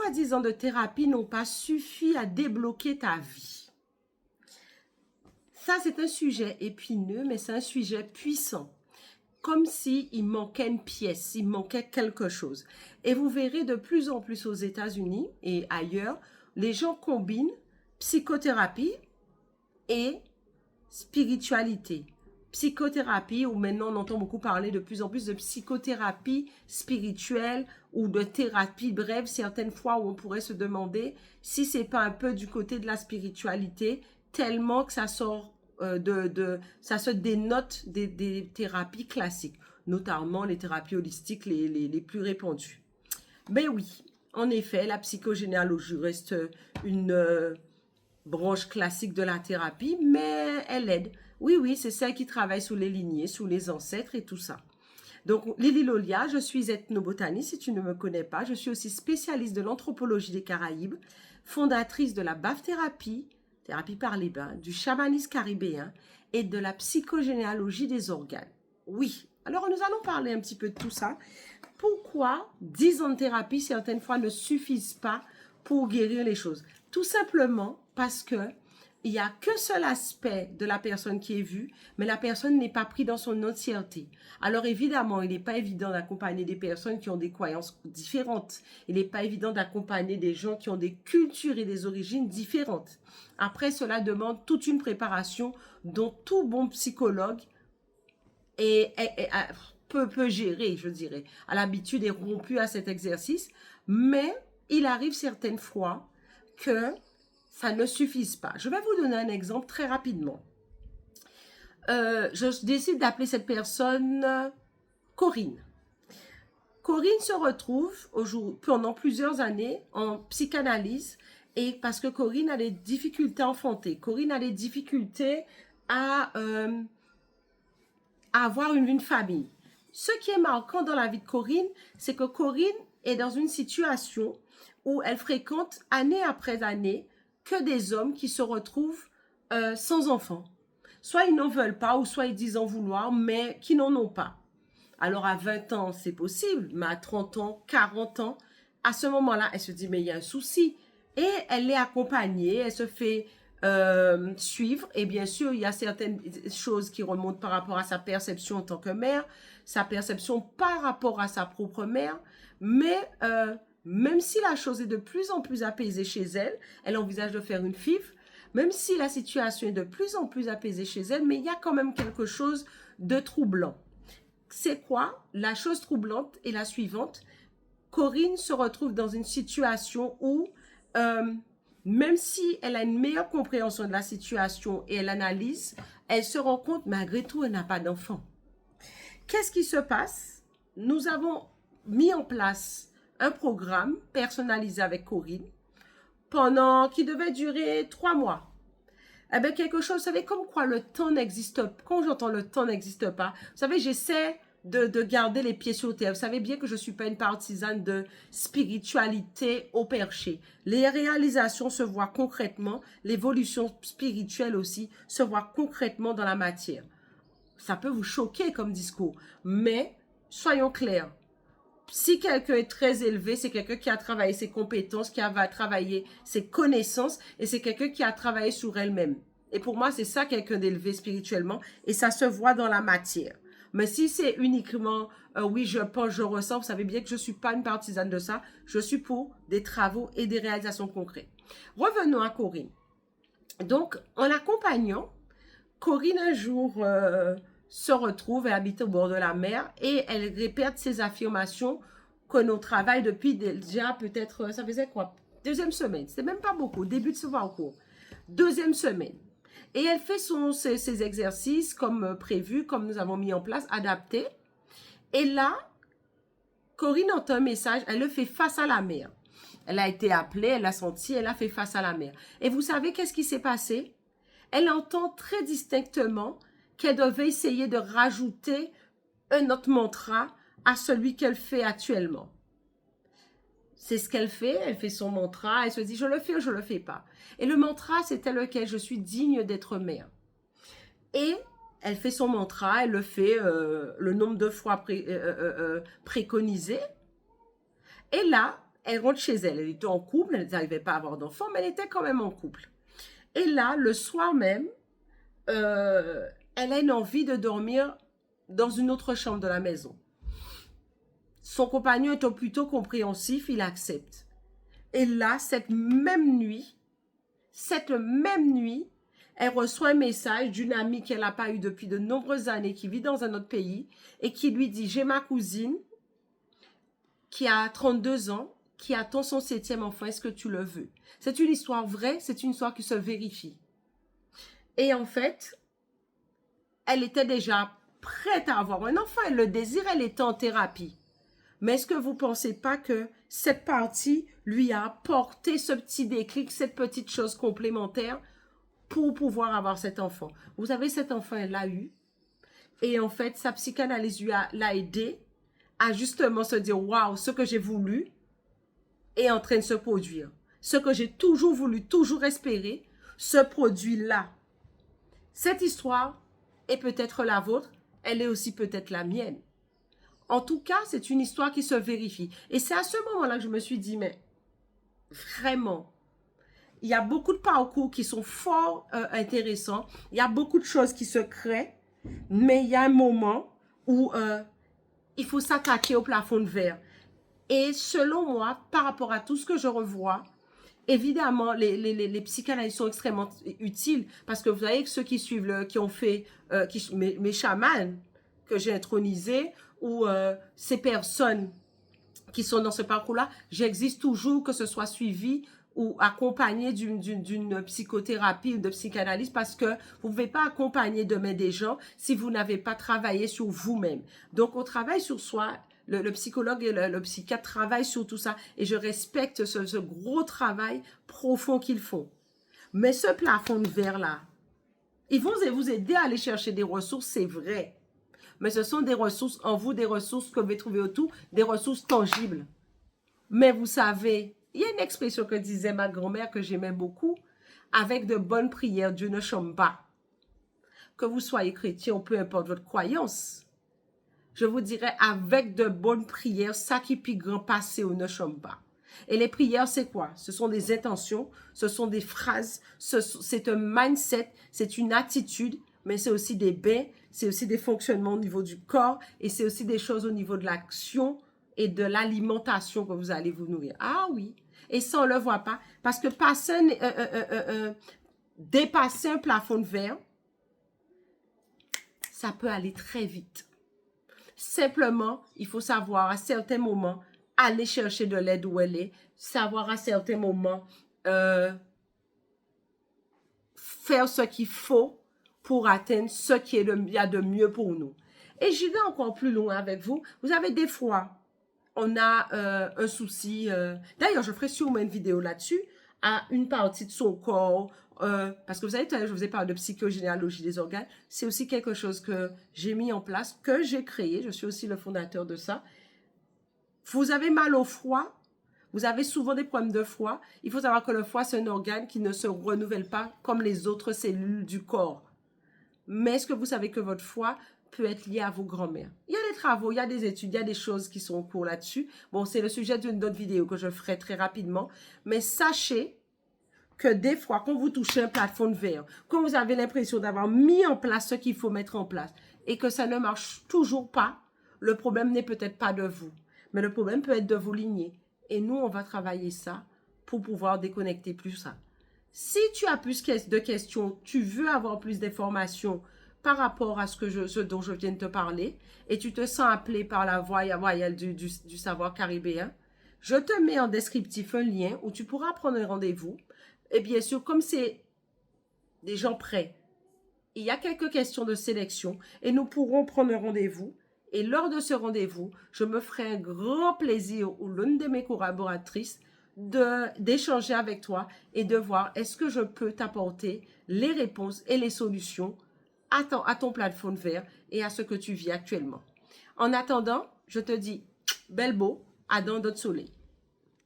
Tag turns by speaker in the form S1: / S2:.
S1: pourquoi 10 ans de thérapie n'ont pas suffi à débloquer ta vie? Ça, c'est un sujet épineux, mais c'est un sujet puissant. Comme s'il manquait une pièce, il manquait quelque chose. Et vous verrez de plus en plus aux États-Unis et ailleurs, les gens combinent psychothérapie et spiritualité. Psychothérapie, où maintenant on entend beaucoup parler de plus en plus de psychothérapie spirituelle ou de thérapie brève, certaines fois où on pourrait se demander si c'est pas un peu du côté de la spiritualité, tellement que ça sort ça se dénote des thérapies classiques, notamment les thérapies holistiques les plus répandues. Mais oui, en effet, la psychogénéalogie reste une branche classique de la thérapie, mais elle aide. Oui, oui, c'est celle qui travaille sous les lignées, sous les ancêtres et tout ça. Donc, Lily Lolia, je suis ethnobotaniste, si tu ne me connais pas. Je suis aussi spécialiste de l'anthropologie des Caraïbes, fondatrice de la BAF-thérapie, thérapie par les bains, du chamanisme caribéen et de la psychogénéalogie des organes. Oui, alors nous allons parler un petit peu de tout ça. Pourquoi 10 ans de thérapie, certaines fois, ne suffisent pas pour guérir les choses? Tout simplement parce que il n'y a qu'un seul aspect de la personne qui est vu, mais la personne n'est pas prise dans son entièreté. Alors évidemment, il n'est pas évident d'accompagner des personnes qui ont des croyances différentes. Il n'est pas évident d'accompagner des gens qui ont des cultures et des origines différentes. Après, cela demande toute une préparation dont tout bon psychologue peut gérer, je dirais. À l'habitude est rompu à cet exercice, mais il arrive certaines fois que ça ne suffise pas. Je vais vous donner un exemple très rapidement. Je décide d'appeler cette personne Corinne. Corinne se retrouve pendant plusieurs années en psychanalyse et parce que Corinne a des difficultés à enfanter. Corinne a des difficultés à avoir une famille. Ce qui est marquant dans la vie de Corinne, c'est que Corinne est dans une situation où elle fréquente année après année que des hommes qui se retrouvent sans enfants. Soit ils n'en veulent pas, ou soit ils disent en vouloir, mais qui n'en ont pas. Alors à 20 ans, c'est possible, mais à 30 ans, 40 ans, à ce moment-là, elle se dit, mais il y a un souci. Et elle est accompagnée, elle se fait suivre. Et bien sûr, il y a certaines choses qui remontent par rapport à sa perception en tant que mère, sa perception par rapport à sa propre mère, mais même si la chose est de plus en plus apaisée chez elle, elle envisage de faire une FIV, même si la situation est de plus en plus apaisée chez elle, mais il y a quand même quelque chose de troublant. C'est quoi? La chose troublante est la suivante. Corinne se retrouve dans une situation où, même si elle a une meilleure compréhension de la situation et elle analyse, elle se rend compte, malgré tout, elle n'a pas d'enfant. Qu'est-ce qui se passe? Nous avons mis en place un programme personnalisé avec Corinne qui devait durer 3 mois. Eh bien, quelque chose, vous savez, comme quoi le temps n'existe pas. Quand j'entends le temps n'existe pas, vous savez, j'essaie de garder les pieds sur terre. Vous savez bien que je ne suis pas une partisane de spiritualité au perché. Les réalisations se voient concrètement, l'évolution spirituelle aussi se voit concrètement dans la matière. Ça peut vous choquer comme discours, mais soyons clairs. Si quelqu'un est très élevé, c'est quelqu'un qui a travaillé ses compétences, qui va travailler ses connaissances et c'est quelqu'un qui a travaillé sur elle-même. Et pour moi, c'est ça quelqu'un d'élevé spirituellement et ça se voit dans la matière. Mais si c'est uniquement, oui, je pense, je ressens, vous savez bien que je ne suis pas une partisane de ça. Je suis pour des travaux et des réalisations concrètes. Revenons à Corinne. Donc, en l'accompagnant, Corinne, un jour, se retrouve, elle habite au bord de la mer et elle répète ses affirmations que l'on travaille depuis déjà peut-être, ça faisait quoi? 2e semaine, c'est même pas beaucoup, début de ce parcours. 2e semaine. Et elle fait ses exercices comme prévu, comme nous avons mis en place, adaptés. Et là, Corinne entend un message, elle le fait face à la mer. Elle a été appelée, elle l'a senti, elle a fait face à la mer. Et vous savez qu'est-ce qui s'est passé? Elle entend très distinctement qu'elle devait essayer de rajouter un autre mantra à celui qu'elle fait actuellement. C'est ce qu'elle fait, elle fait son mantra, elle se dit je le fais ou je le fais pas. Et le mantra c'était lequel? Je suis digne d'être mère. Et elle fait son mantra, elle le fait le nombre de fois préconisé. Et là, elle rentre chez elle. Elle était en couple, elle n'arrivait pas à avoir d'enfants, mais elle était quand même en couple. Et là, le soir même, elle a une envie de dormir dans une autre chambre de la maison. Son compagnon étant plutôt compréhensif, il accepte. Et là, cette même nuit, elle reçoit un message d'une amie qu'elle n'a pas eue depuis de nombreuses années, qui vit dans un autre pays, et qui lui dit, j'ai ma cousine qui a 32 ans, qui attend son 7e enfant, est-ce que tu le veux? C'est une histoire vraie, c'est une histoire qui se vérifie. Et en fait, elle était déjà prête à avoir un enfant, elle le désire, elle était en thérapie. Mais est-ce que vous ne pensez pas que cette partie lui a apporté ce petit déclic, cette petite chose complémentaire pour pouvoir avoir cet enfant? Vous savez, cet enfant, elle l'a eu. Et en fait, sa psychanalyse l'a aidé à justement se dire, waouh, ce que j'ai voulu est en train de se produire. Ce que j'ai toujours voulu, toujours espéré, se produit là. Cette histoire est peut-être la vôtre, elle est aussi peut-être la mienne. En tout cas, c'est une histoire qui se vérifie. Et c'est à ce moment-là que je me suis dit, mais vraiment, il y a beaucoup de parcours qui sont fort intéressants. Il y a beaucoup de choses qui se créent. Mais il y a un moment où il faut s'attaquer au plafond de verre. Et selon moi, par rapport à tout ce que je revois, évidemment, les psychanalystes sont extrêmement utiles. Parce que vous savez que ceux qui suivent, qui ont fait mes chamans que j'ai intronisés, ou ces personnes qui sont dans ce parcours-là, j'existe toujours, que ce soit suivi ou accompagné d'une psychothérapie ou de psychanalyse, parce que vous ne pouvez pas accompagner demain des gens si vous n'avez pas travaillé sur vous-même. Donc, on travaille sur soi. Le psychologue et le psychiatre travaillent sur tout ça, et je respecte ce gros travail profond qu'ils font. Mais ce plafond de verre-là, ils vont vous aider à aller chercher des ressources, c'est vrai. Mais ce sont des ressources en vous, des ressources que vous pouvez trouver autour, des ressources tangibles. Mais vous savez, il y a une expression que disait ma grand-mère que j'aimais beaucoup, avec de bonnes prières, Dieu ne chôme pas. Que vous soyez chrétien ou peu importe votre croyance, je vous dirais, avec de bonnes prières, ça qui puis grand passé ou ne chôme pas. Et les prières, c'est quoi? Ce sont des intentions, ce sont des phrases, c'est un mindset, c'est une attitude, mais c'est aussi des bains, c'est aussi des fonctionnements au niveau du corps, et c'est aussi des choses au niveau de l'action et de l'alimentation que vous allez vous nourrir. Ah oui, et ça, on ne le voit pas, parce que dépasser un plafond de verre, ça peut aller très vite. Simplement, il faut savoir à certains moments aller chercher de l'aide où elle est, savoir à certains moments faire ce qu'il faut pour atteindre ce qu'il y a de mieux pour nous. Et j'irai encore plus loin avec vous. Vous avez des fois, on a un souci. D'ailleurs, je ferai sûrement une vidéo là-dessus, à une partie de son corps. Parce que vous savez, je vous ai parlé de psychogénéalogie des organes. C'est aussi quelque chose que j'ai mis en place, que j'ai créé. Je suis aussi le fondateur de ça. Vous avez mal au foie. Vous avez souvent des problèmes de foie. Il faut savoir que le foie, c'est un organe qui ne se renouvelle pas comme les autres cellules du corps. Mais est-ce que vous savez que votre foie peut être lié à vos grands-mères? Il y a des travaux, il y a des études, il y a des choses qui sont en cours là-dessus. Bon, c'est le sujet d'une autre vidéo que je ferai très rapidement. Mais sachez que des fois, quand vous touchez un plafond de verre, quand vous avez l'impression d'avoir mis en place ce qu'il faut mettre en place et que ça ne marche toujours pas, le problème n'est peut-être pas de vous, mais le problème peut être de vos lignées. Et nous, on va travailler ça pour pouvoir déconnecter plus ça. Si tu as plus de questions, tu veux avoir plus d'informations par rapport à ce dont je viens de te parler, et tu te sens appelé par la voie royale du savoir caribéen, je te mets en descriptif un lien où tu pourras prendre un rendez-vous. Et bien sûr, comme c'est des gens prêts, il y a quelques questions de sélection et nous pourrons prendre un rendez-vous. Et lors de ce rendez-vous, je me ferai un grand plaisir, ou l'une de mes collaboratrices, d'échanger avec toi et de voir est-ce que je peux t'apporter les réponses et les solutions à ton plafond de verre et à ce que tu vis actuellement. En attendant, je te dis, belle beau, à dans d'autres soleils.